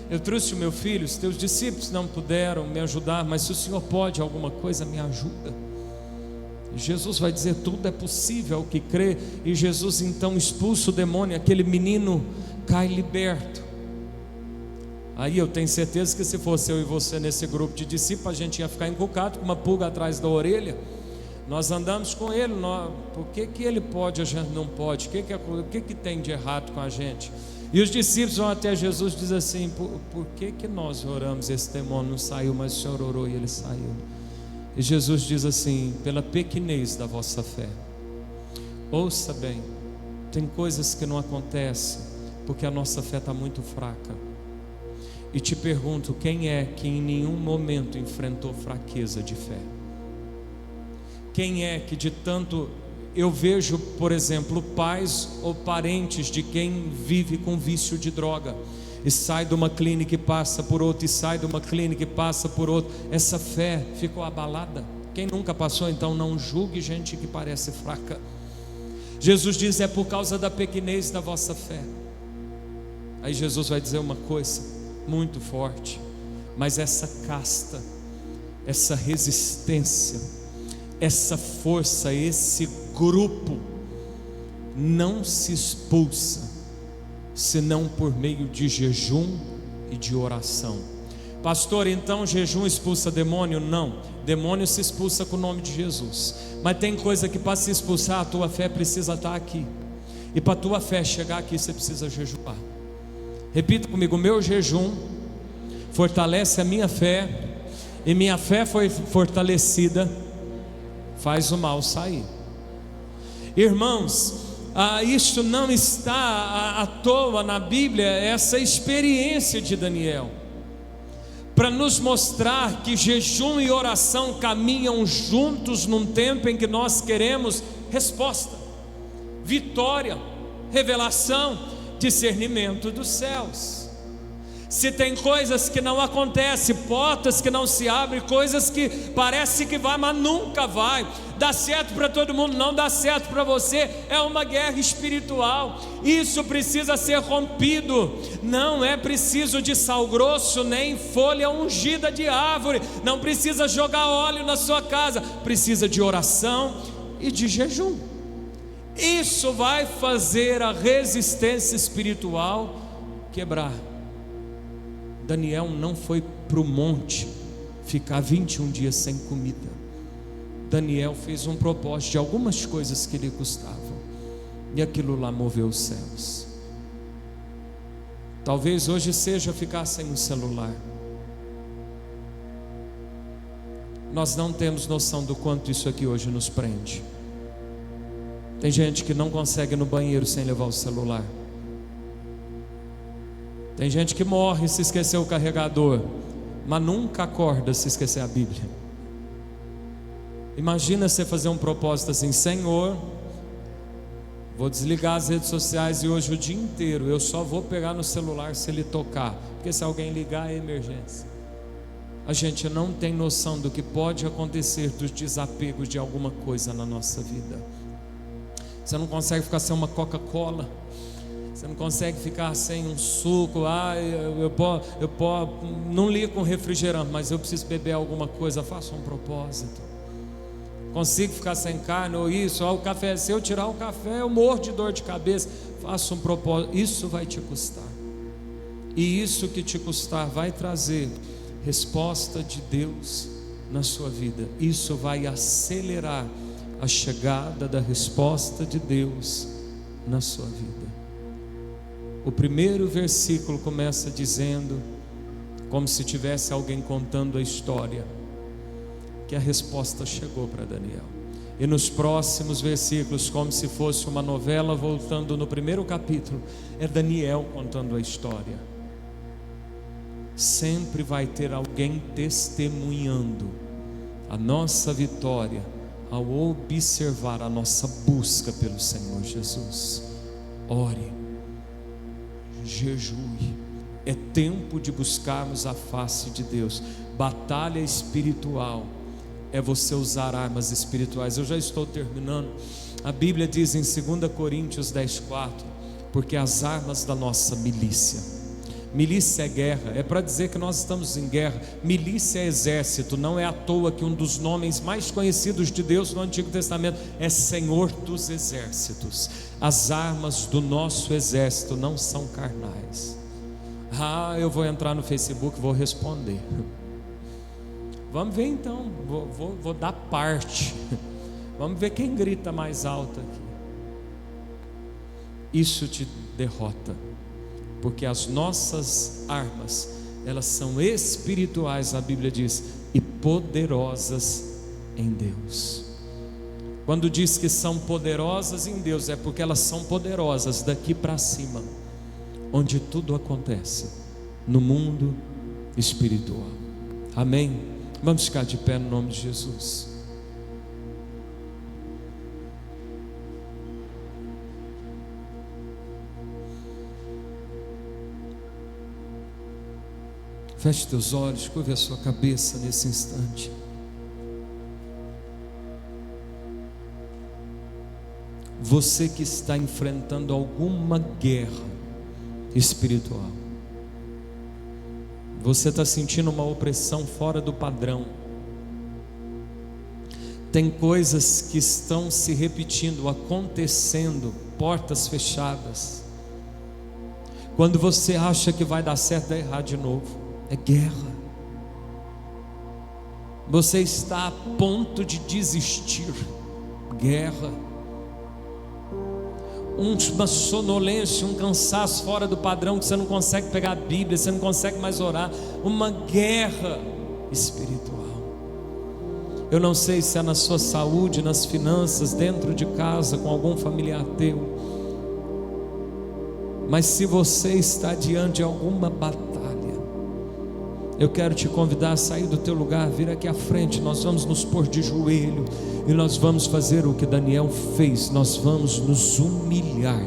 eu trouxe o meu filho, os teus discípulos não puderam me ajudar, mas se o Senhor pode alguma coisa, me ajuda. E Jesus vai dizer: tudo é possível ao que crê. E Jesus então expulsa o demônio, aquele menino cai liberto. Aí eu tenho certeza que se fosse eu e você nesse grupo de discípulos, a gente ia ficar encucado com uma pulga atrás da orelha. Nós andamos com ele, por que ele pode, a gente não pode? O que tem de errado com a gente? E os discípulos vão até Jesus e dizem assim: por que nós oramos, esse demônio não saiu, mas o Senhor orou e ele saiu? E Jesus diz assim: pela pequenez da vossa fé. Ouça bem, tem coisas que não acontecem porque a nossa fé está muito fraca. E te pergunto, quem é que em nenhum momento enfrentou fraqueza de fé? Quem é que de tanto... Eu vejo, por exemplo, pais ou parentes de quem vive com vício de droga, e sai de uma clínica e passa por outra, e sai de uma clínica e passa por outra. Essa fé ficou abalada. Quem nunca passou, então não julgue gente que parece fraca. Jesus diz: é por causa da pequenez da vossa fé. Aí Jesus vai dizer uma coisa muito forte: mas essa casta, essa resistência, essa força, esse grupo não se expulsa senão por meio de jejum e de oração. Pastor, então jejum expulsa demônio? Não, demônio se expulsa com o nome de Jesus. Mas tem coisa que para se expulsar, a tua fé precisa estar aqui. E para a tua fé chegar aqui, você precisa jejuar. Repita comigo: o meu jejum fortalece a minha fé, e minha fé foi fortalecida, faz o mal sair. Irmãos, isso não está à toa na Bíblia, essa experiência de Daniel, para nos mostrar que jejum e oração caminham juntos num tempo em que nós queremos resposta, vitória, revelação, discernimento dos céus. Se tem coisas que não acontecem, portas que não se abrem, coisas que parece que vai, mas nunca vai. Dá certo para todo mundo, não dá certo para você. É uma guerra espiritual. Isso precisa ser rompido. Não é preciso de sal grosso, nem folha ungida de árvore. Não precisa jogar óleo na sua casa. Precisa de oração e de jejum. Isso vai fazer a resistência espiritual quebrar. Daniel não foi para o monte ficar 21 dias sem comida. Daniel fez um propósito de algumas coisas que lhe custavam, e aquilo lá moveu os céus. Talvez hoje seja ficar sem um celular. Nós não temos noção do quanto isso aqui hoje nos prende. Tem gente que não consegue ir no banheiro sem levar o celular. Tem gente que morre se esquecer o carregador, mas nunca acorda se esquecer a Bíblia. Imagina você fazer um propósito assim: Senhor, vou desligar as redes sociais e hoje o dia inteiro eu só vou pegar no celular se ele tocar, porque se alguém ligar é emergência. A gente não tem noção do que pode acontecer dos desapegos de alguma coisa na nossa vida. Você não consegue ficar sem uma Coca-Cola, você não consegue ficar sem um suco. Não ligo com refrigerante, mas eu preciso beber alguma coisa. Faça um propósito. Consigo ficar sem carne ou isso, o café. Se eu tirar o café, eu morro de dor de cabeça. Faça um propósito. Isso vai te custar, e isso que te custar vai trazer resposta de Deus na sua vida. Isso vai acelerar a chegada da resposta de Deus na sua vida. O primeiro versículo começa dizendo, como se tivesse alguém contando a história, que a resposta chegou para Daniel. E nos próximos versículos, como se fosse uma novela, voltando no primeiro capítulo, é Daniel contando a história. Sempre vai ter alguém testemunhando a nossa vitória ao observar a nossa busca pelo Senhor Jesus. Ore, jejue, é tempo de buscarmos a face de Deus. Batalha espiritual é você usar armas espirituais. Eu já estou terminando. A Bíblia diz em 2 Coríntios 10:4, porque as armas da nossa milícia é guerra, é para dizer que nós estamos em guerra. Milícia é exército. Não é à toa que um dos nomes mais conhecidos de Deus no Antigo Testamento é Senhor dos Exércitos. As armas do nosso exército não são carnais. Eu vou entrar no Facebook e vou responder. Vamos ver então, vou dar parte. Vamos ver quem grita mais alto aqui. Isso te derrota, porque as nossas armas, elas são espirituais, a Bíblia diz, e poderosas em Deus. Quando diz que são poderosas em Deus, é porque elas são poderosas daqui para cima, onde tudo acontece, no mundo espiritual. Amém? Vamos ficar de pé no nome de Jesus. Feche teus olhos, curve a sua cabeça nesse instante. Você que está enfrentando alguma guerra espiritual, você está sentindo uma opressão fora do padrão. Tem coisas que estão se repetindo, acontecendo, portas fechadas. Quando você acha que vai dar certo, dá errado de novo. É guerra. Você está a ponto de desistir. Guerra. Uma sonolência, um cansaço fora do padrão, que você não consegue pegar a Bíblia, você não consegue mais orar. Uma guerra espiritual. Eu não sei se é na sua saúde, nas finanças, dentro de casa, com algum familiar teu, mas se você está diante de alguma batalha, eu quero te convidar a sair do teu lugar, vir aqui à frente. Nós vamos nos pôr de joelho e nós vamos fazer o que Daniel fez. Nós vamos nos humilhar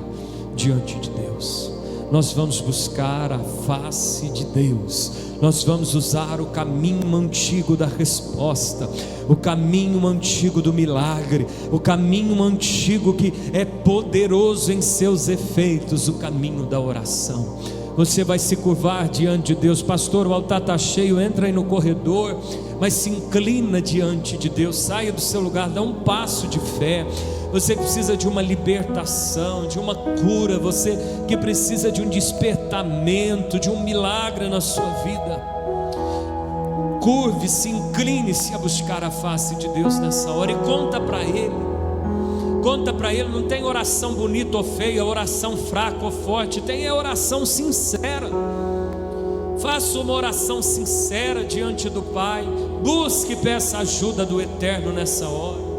diante de Deus. Nós vamos buscar a face de Deus. Nós vamos usar o caminho antigo da resposta, o caminho antigo do milagre, o caminho antigo que é poderoso em seus efeitos, o caminho da oração. Você vai se curvar diante de Deus. Pastor, o altar está cheio. Entra aí no corredor, mas se inclina diante de Deus. Saia do seu lugar, dá um passo de fé. Você que precisa de uma libertação, de uma cura, você que precisa de um despertamento, de um milagre na sua vida, curve-se, incline-se a buscar a face de Deus nessa hora e conta para Ele. Conta para Ele. Não tem oração bonita ou feia, oração fraca ou forte, tem a oração sincera. Faça uma oração sincera diante do Pai. Busque e peça ajuda do Eterno nessa hora.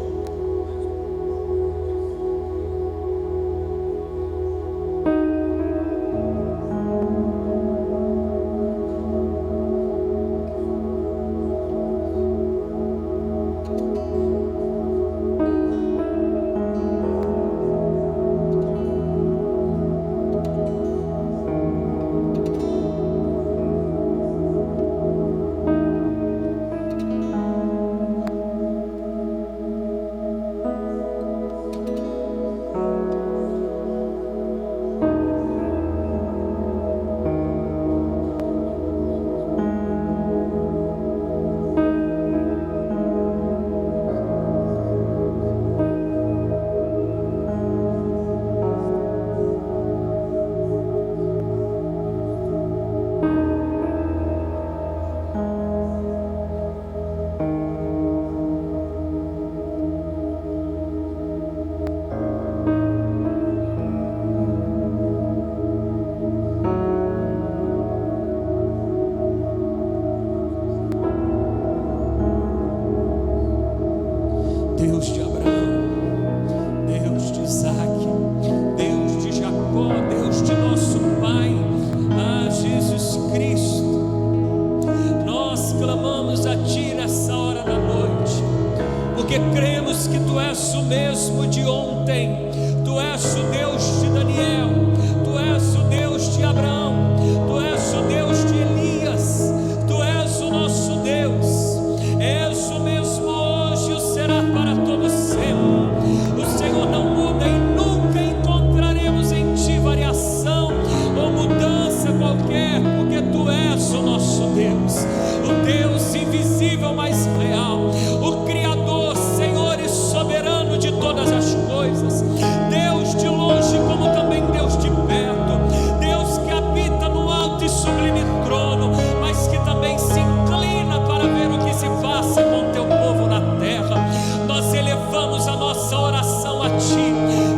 és o nosso Deus, o Deus invisível, mas real, o Criador, Senhor e soberano de todas as coisas, Deus de longe como também Deus de perto, Deus que habita no alto e sublime trono, mas que também se inclina para ver o que se passa com o teu povo na terra. Nós elevamos a nossa oração a Ti,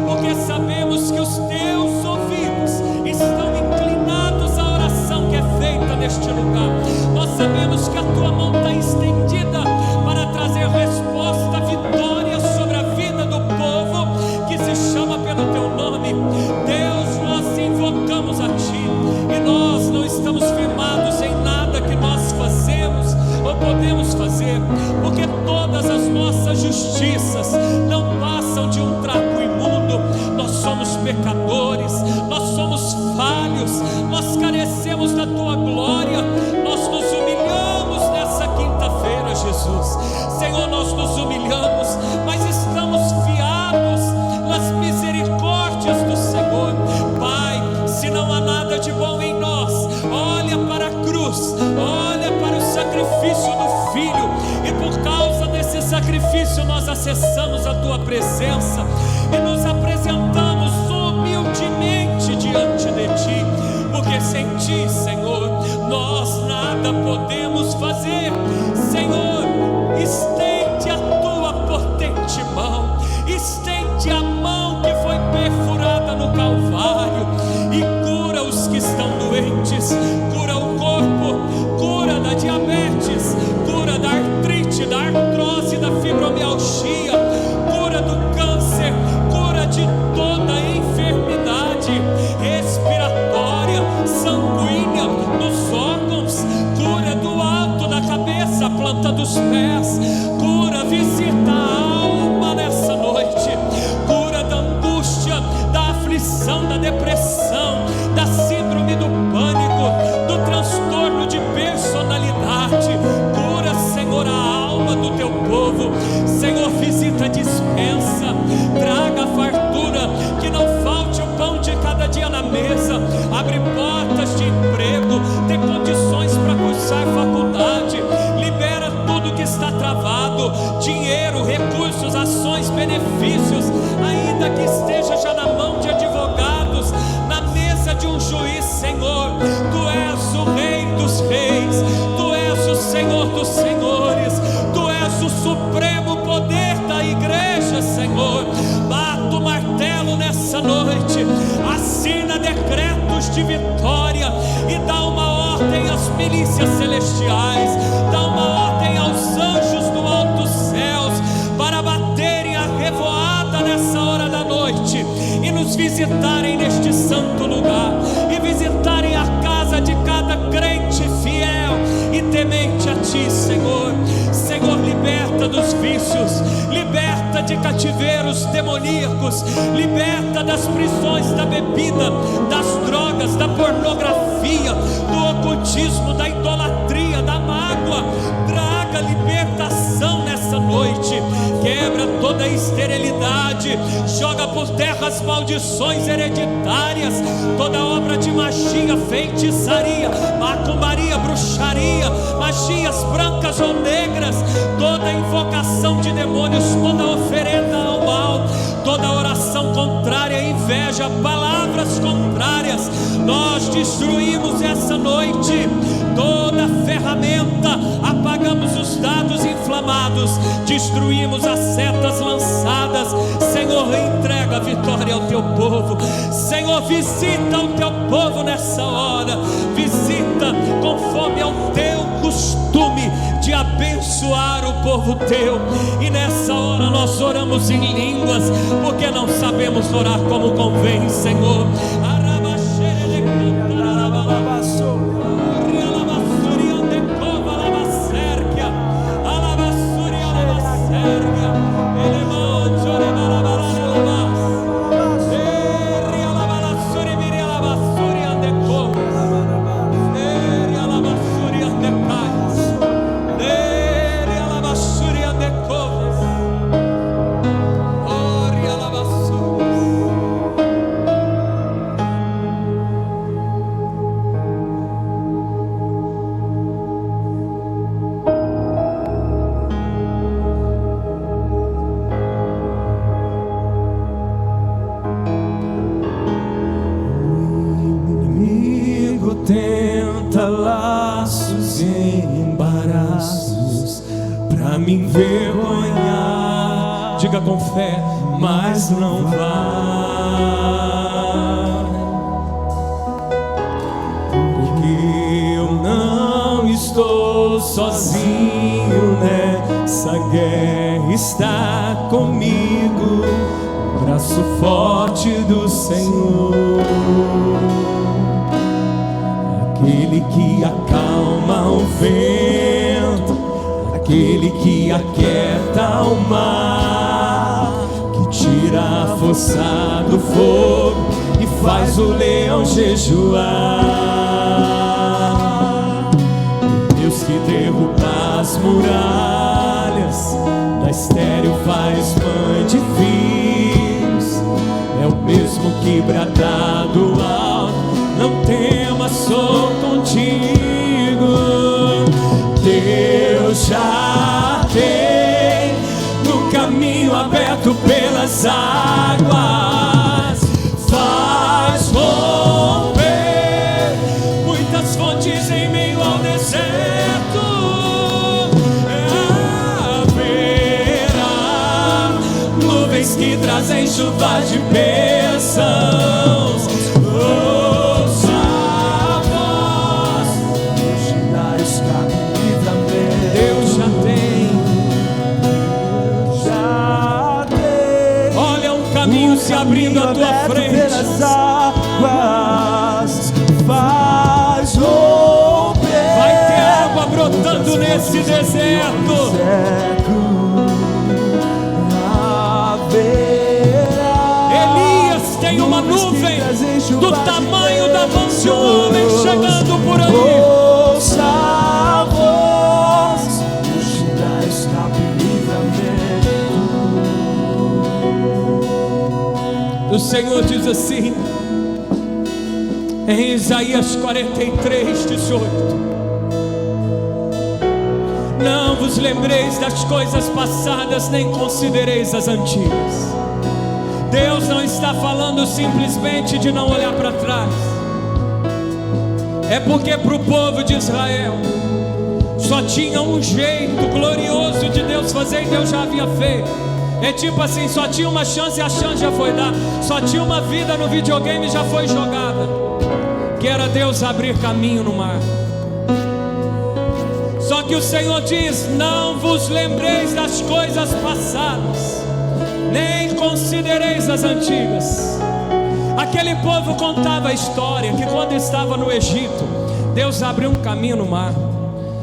porque sabemos que os Teus ouvidos estão inclinados à oração que é feita neste lugar. Nós sabemos que a Tua mão está estendida para trazer resposta, vitória sobre a vida do povo que se chama pelo Teu nome. Deus, nós invocamos a Ti, e nós não estamos firmados em nada que nós fazemos ou podemos fazer, porque todas as nossas justiças não passam de um trapo imundo. Nós somos pecadores, nós somos falhos, nós carecemos da Tua glória. Nós nos humilhamos nessa quinta-feira, Jesus. Senhor, nós nos humilhamos, mas estamos fiados nas misericórdias do Senhor. Pai, se não há nada de bom em nós, olha para a cruz, olha para o sacrifício do Filho, e por causa desse sacrifício nós acessamos a Tua presença e nos apresentamos humildemente diante de Ti, porque sem Ti, Senhor, nós nada podemos fazer. Senhor, estende a Tua potente mão, estende a mão que foi perfurada no Calvário e cura os que estão doentes, cura o corpo, cura da diabetes, cura da artrite, da artrose, da fibromialgia, cura do câncer, cura de toda enfermidade respiratória, sanguínea, dos órgãos, cura do alto da cabeça, a planta dos pés, cura, visita a alma nessa noite, cura da angústia, da aflição, da depressão, da síndrome do pânico, do transtorno de personalidade. Cura, Senhor, a alma do Teu povo. Senhor, visita a despensa, traga a fartura, que não falte o pão de cada dia na mesa. Abre portas de emprego, dê condições para cursar faculdade, libera tudo que está travado, dinheiro, recursos, ações, benefícios, ainda que esteja já na mão de advogados, na mesa de um juiz. Senhor, Tu és o Rei dos reis, Tu és o Senhor dos senhores, Tu és o supremo poder da igreja. Senhor, bata o martelo nessa noite, assina decretos de vitória e dá uma ordem às milícias celestiais, dá uma ordem aos anjos do alto céus para baterem a revoada nessa hora da noite e nos visitarem neste santo lugar, e visitarem a casa de cada crente fiel e temente a Ti, Senhor. Senhor, liberta dos vícios, liberta de cativeiros demoníacos, liberta das prisões da bebida, das drogas, da pornografia, do ocultismo, da idolatria, da mágoa. Traga libertação nessa noite, quebra toda a esterilidade, joga por terra as maldições hereditárias, toda obra de magia, feitiçaria, macumbaria, bruxaria, magias brancas ou negras, toda invocação de demônios, toda oferenda ao mal, toda oração contrária, inveja, palavras contrárias, nós destruímos essa noite toda ferramenta, apagamos os dados inflamados, destruímos as setas lançadas. Senhor, entrega a vitória ao Teu povo. Senhor, visita o Teu povo nessa hora, visita conforme ao Teu costume de abençoar o povo Teu. E nessa hora nós oramos em línguas, porque não sabemos orar como convém, Senhor. me envergonhar. Diga com fé, mas não vai, porque eu não estou sozinho nessa guerra, está comigo o braço forte do Senhor, aquele que acalma o vento, aquele que aquieta o mar, que tira a força do fogo e faz o leão jejuar. Deus que derruba as muralhas, da estéril faz mãe de filhos, é o mesmo que brada do alto, não temas, sou contigo. Deus já tem no caminho aberto pelas águas, faz romper muitas fontes em meio ao deserto. Haverá nuvens que trazem chuva de bênçãos. Ouça a voz, te dar escape e livramento. Deus já tem. Olha um caminho se abrindo à tua frente. Pelas águas, faz romper. Vai ter água brotando nesse deserto. Elias tem uma nuvem do tamanho da mão de um homem chegando por aí. Ouça a voz, te dá escape e livramento. O Senhor diz assim em Isaías 43, 18: não vos lembreis das coisas passadas, nem considereis as antigas. Deus não está falando simplesmente de não olhar para trás. É porque para o povo de Israel só tinha um jeito glorioso de Deus fazer e Deus já havia feito. É tipo assim, só tinha uma chance e a chance já foi dada. Só tinha uma vida no videogame e já foi jogada, que era Deus abrir caminho no mar. Só que o Senhor diz: não vos lembreis das coisas passadas, nem considereis as antigas. Aquele povo contava a história que quando estava no Egito, Deus abriu um caminho no mar.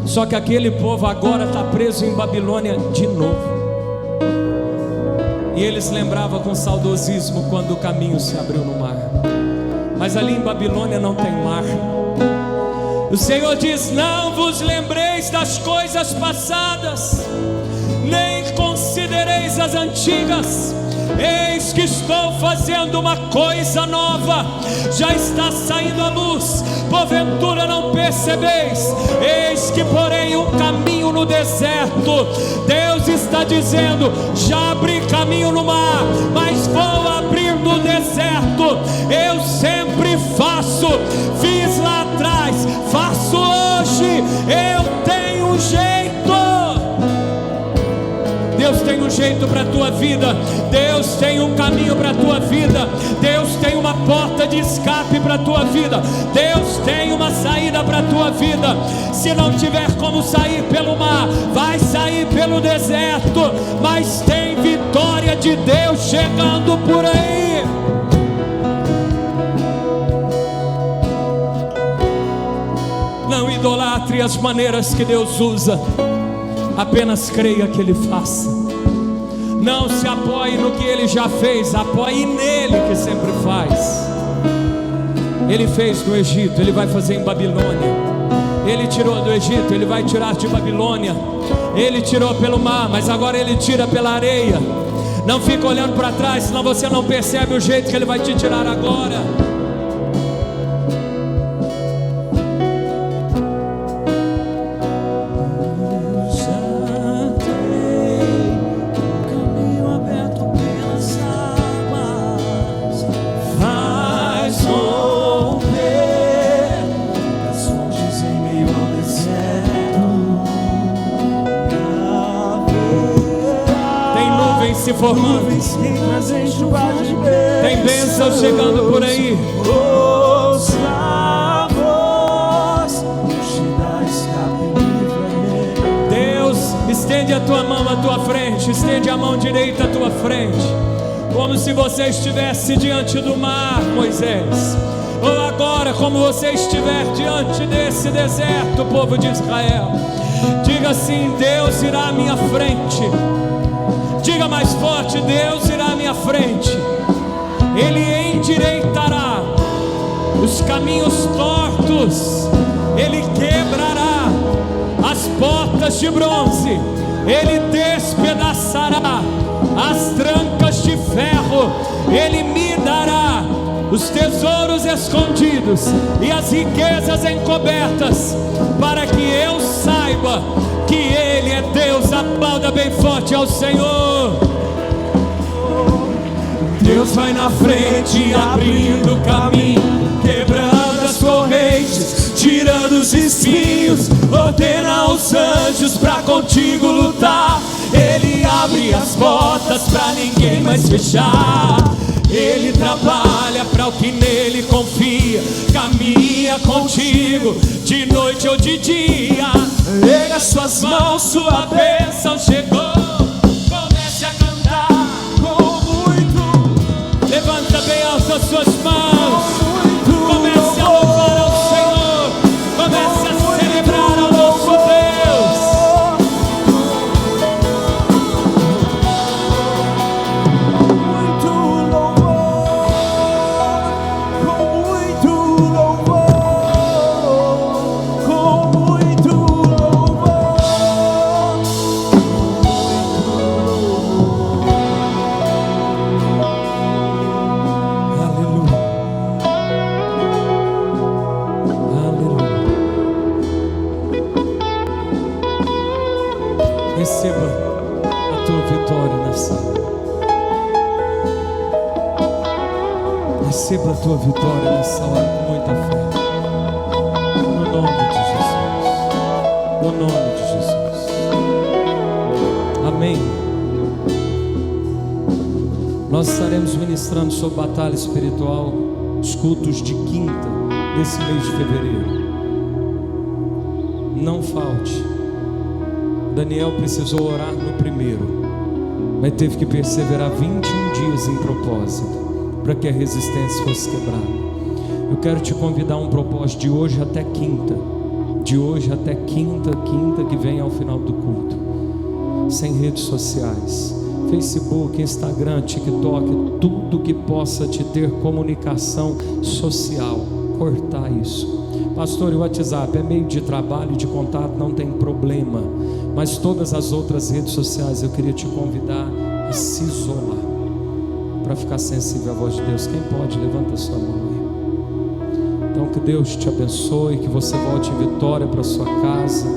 Só que aquele povo agora está preso em Babilônia de novo. E eles lembravam com saudosismo quando o caminho se abriu no mar. Mas ali em Babilônia não tem mar. O Senhor diz: não vos lembreis das coisas passadas, nem considereis as antigas. Eis que estou fazendo uma coisa nova, já está saindo a luz, porventura não percebeis? Eis que porém um caminho no deserto. Deus está dizendo: já abri caminho no mar, mas vou abrir no deserto. Eu sempre faço, fiz lá atrás, faço hoje, eu tenho um jeito. Deus tem um jeito para a tua vida, Deus tem um caminho para a tua vida, Deus tem uma porta de escape para a tua vida, Deus tem uma saída para a tua vida. Se não tiver como sair pelo mar, vai sair pelo deserto, mas tem vitória de Deus chegando por aí. Não idolatre as maneiras que Deus usa, apenas creia que Ele faça. Não se apoie no que Ele já fez, apoie nele que sempre faz. Ele fez no Egito, Ele vai fazer em Babilônia. Ele tirou do Egito, Ele vai tirar de Babilônia. Ele tirou pelo mar, mas agora Ele tira pela areia. Não fica olhando para trás, senão você não percebe o jeito que Ele vai te tirar agora. se formando. Tem bênção chegando por aí. Deus, estende a tua mão à tua frente, estende a mão direita à tua frente, como se você estivesse diante do mar, Moisés. Ou agora, como você estiver diante desse deserto, povo de Israel. Diga assim: Deus irá à minha frente. Diga mais forte: Deus irá à minha frente. Ele endireitará os caminhos tortos. Ele quebrará as portas de bronze. Ele despedaçará as trancas de ferro. Ele me dará os tesouros escondidos e as riquezas encobertas, para que eu saiba que Ele é Deus. Aplauda bem forte ao Senhor. Deus vai na frente, abrindo o caminho, quebrando as correntes, tirando os espinhos, ordena aos anjos pra contigo lutar. Ele abre as portas pra ninguém mais fechar. Ele trabalha para o que nele confia, caminha contigo de noite ou de dia. Erga suas mãos, sua bênção chegou. Comece a cantar com muito. Levanta bem alto as suas mãos. Comece a louvar ao Senhor. Comece a celebrar ao nosso Deus. Receba a tua vitória nessa hora. Receba a tua vitória nessa hora com muita fé. No nome de Jesus. No nome de Jesus. Amém. Nós estaremos ministrando sobre batalha espiritual, os cultos de quinta desse mês de fevereiro. Não falte. Daniel precisou orar no primeiro, mas teve que perseverar 21 dias em propósito, para que a resistência fosse quebrada. Eu quero te convidar a um propósito de hoje até quinta. De hoje até quinta que vem ao final do culto. Sem redes sociais, Facebook, Instagram, TikTok, tudo que possa te ter comunicação social. Cortar isso. Pastor, e o WhatsApp é meio de trabalho, de contato, não tem problema. Mas todas as outras redes sociais eu queria te convidar a se isolar, para ficar sensível à voz de Deus. Quem pode, levanta a sua mão aí. Então que Deus te abençoe, que você volte em vitória para sua casa.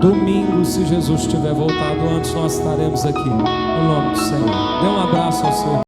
Domingo, se Jesus tiver voltado antes, nós estaremos aqui, no nome do Senhor. Dê um abraço ao Senhor.